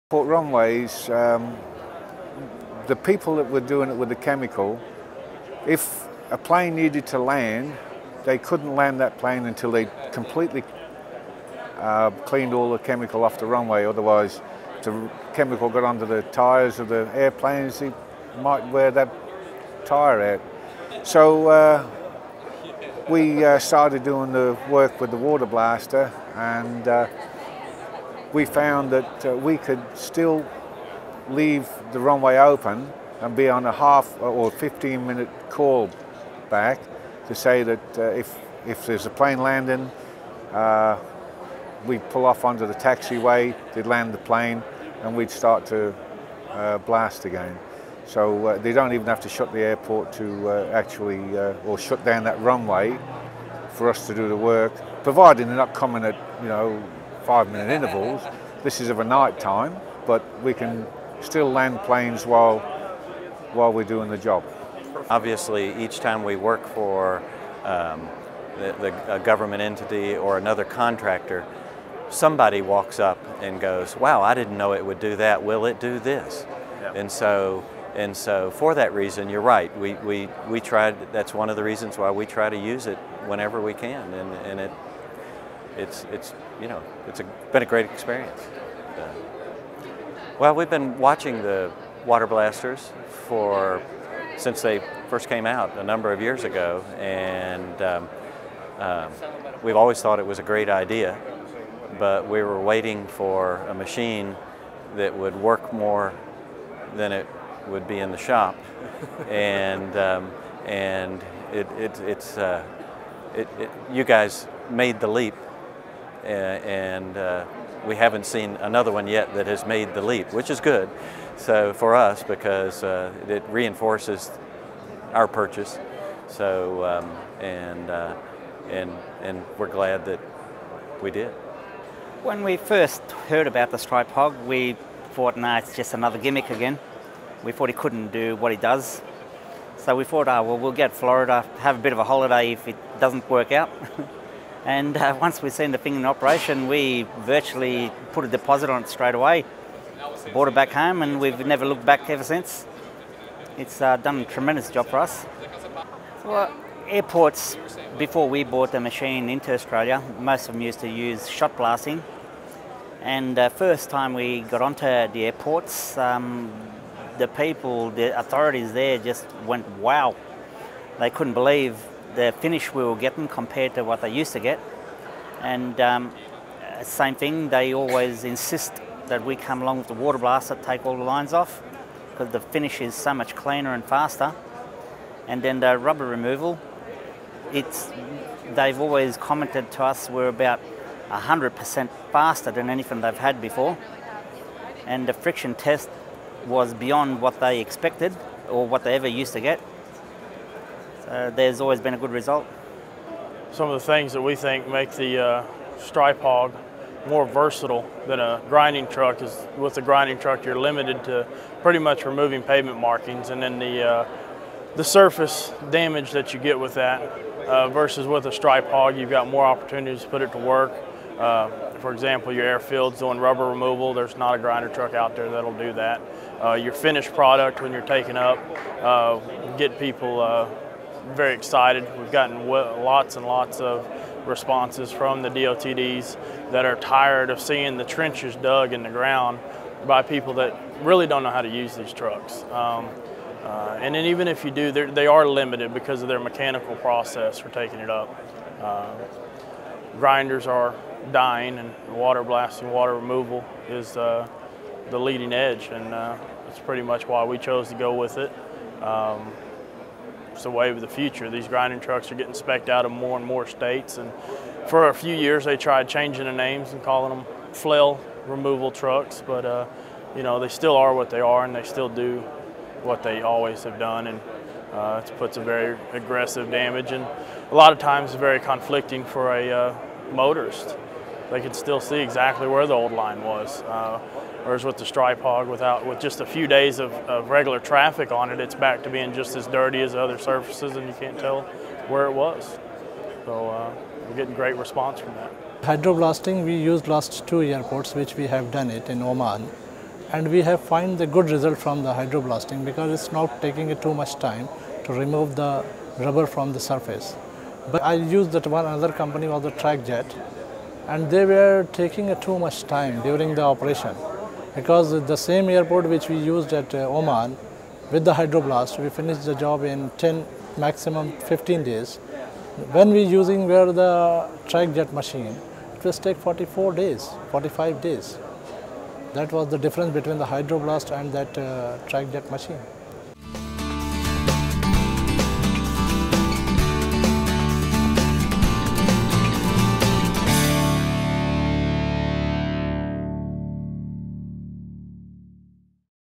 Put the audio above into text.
Airport runways, the people that were doing it with the chemical, if a plane needed to land, they couldn't land that plane until they completely cleaned all the chemical off the runway. Otherwise, if the chemical got under the tyres of the airplanes, it might wear that tyre out. So we started doing the work with the water blaster, and we found that we could still leave the runway open and be on a half or 15-minute call back to say that if there's a plane landing, we'd pull off onto the taxiway, they'd land the plane, and we'd start to blast again. So they don't even have to shut the airport to or shut down that runway for us to do the work, providing they're not coming at 5-minute intervals. This is of a night time, but we can still land planes while we're doing the job. Obviously, each time we work for a government entity or another contractor, somebody walks up and goes, "Wow, I didn't know it would do that. Will it do this?" Yep. And so for that reason, you're right. We tried. That's one of the reasons why we try to use it whenever we can, and it's been a great experience. Well, we've been watching the water blasters since they first came out a number of years ago, and we've always thought it was a great idea, but we were waiting for a machine that would work more than it would be in the shop, and you guys made the leap, and we haven't seen another one yet that has made the leap, which is good. So for us, because it reinforces our purchase. So and we're glad that we did. When we first heard about the Stripe Hog, we thought, nah, it's just another gimmick again. We thought he couldn't do what he does. So we thought, well, we'll get Florida, have a bit of a holiday if it doesn't work out. And once we've seen the thing in operation, we virtually put a deposit on it straight away, brought it back home, and we've never looked back ever since. It's done a tremendous job for us. Well, airports, before we bought the machine into Australia, most of them used to use shot blasting. And first time we got onto the airports, the people, the authorities there just went, wow. They couldn't believe the finish we were getting compared to what they used to get. And same thing, they always insist that we come along with the water blaster, take all the lines off, because the finish is so much cleaner and faster. And then the rubber removal, they've always commented to us we're about 100% faster than anything they've had before. And the friction test was beyond what they expected or what they ever used to get. So there's always been a good result. Some of the things that we think make the Stripe Hog more versatile than a grinding truck is, with the grinding truck you're limited to pretty much removing pavement markings, and then the surface damage that you get with that versus with a Stripe Hog, you've got more opportunities to put it to work. For example, your airfield's doing rubber removal. There's not a grinder truck out there that'll do that. Your finished product, when you're taking up, get people very excited. We've gotten lots and lots of responses from the DOTDs that are tired of seeing the trenches dug in the ground by people that really don't know how to use these trucks. And then even if you do, they are limited because of their mechanical process for taking it up. Grinders are dying, and water blasting, water removal is the leading edge, and it's pretty much why we chose to go with it. It's the way of the future. These grinding trucks are getting spec'd out of more and more states, and for a few years they tried changing the names and calling them flail removal trucks, but they still are what they are, and they still do what they always have done, and it puts a very aggressive damage, and a lot of times it's very conflicting for a motorist. They can still see exactly where the old line was. Whereas with the Stripe Hog, with just a few days of regular traffic on it, it's back to being just as dirty as other surfaces, and you can't tell where it was. So we're getting great response from that. Hydroblasting, we used last 2 airports, which we have done it in Oman. and we have find the good result from the hydroblasting because it's not taking it too much time to remove the rubber from the surface. But I used that one other company was the track jet, and they were taking too much time during the operation because the same airport which we used at Oman with the hydroblast, we finished the job in 10, maximum 15 days. When we using where the track jet machine, it was take 44 days, 45 days. That was the difference between the hydroblast and that track jet machine.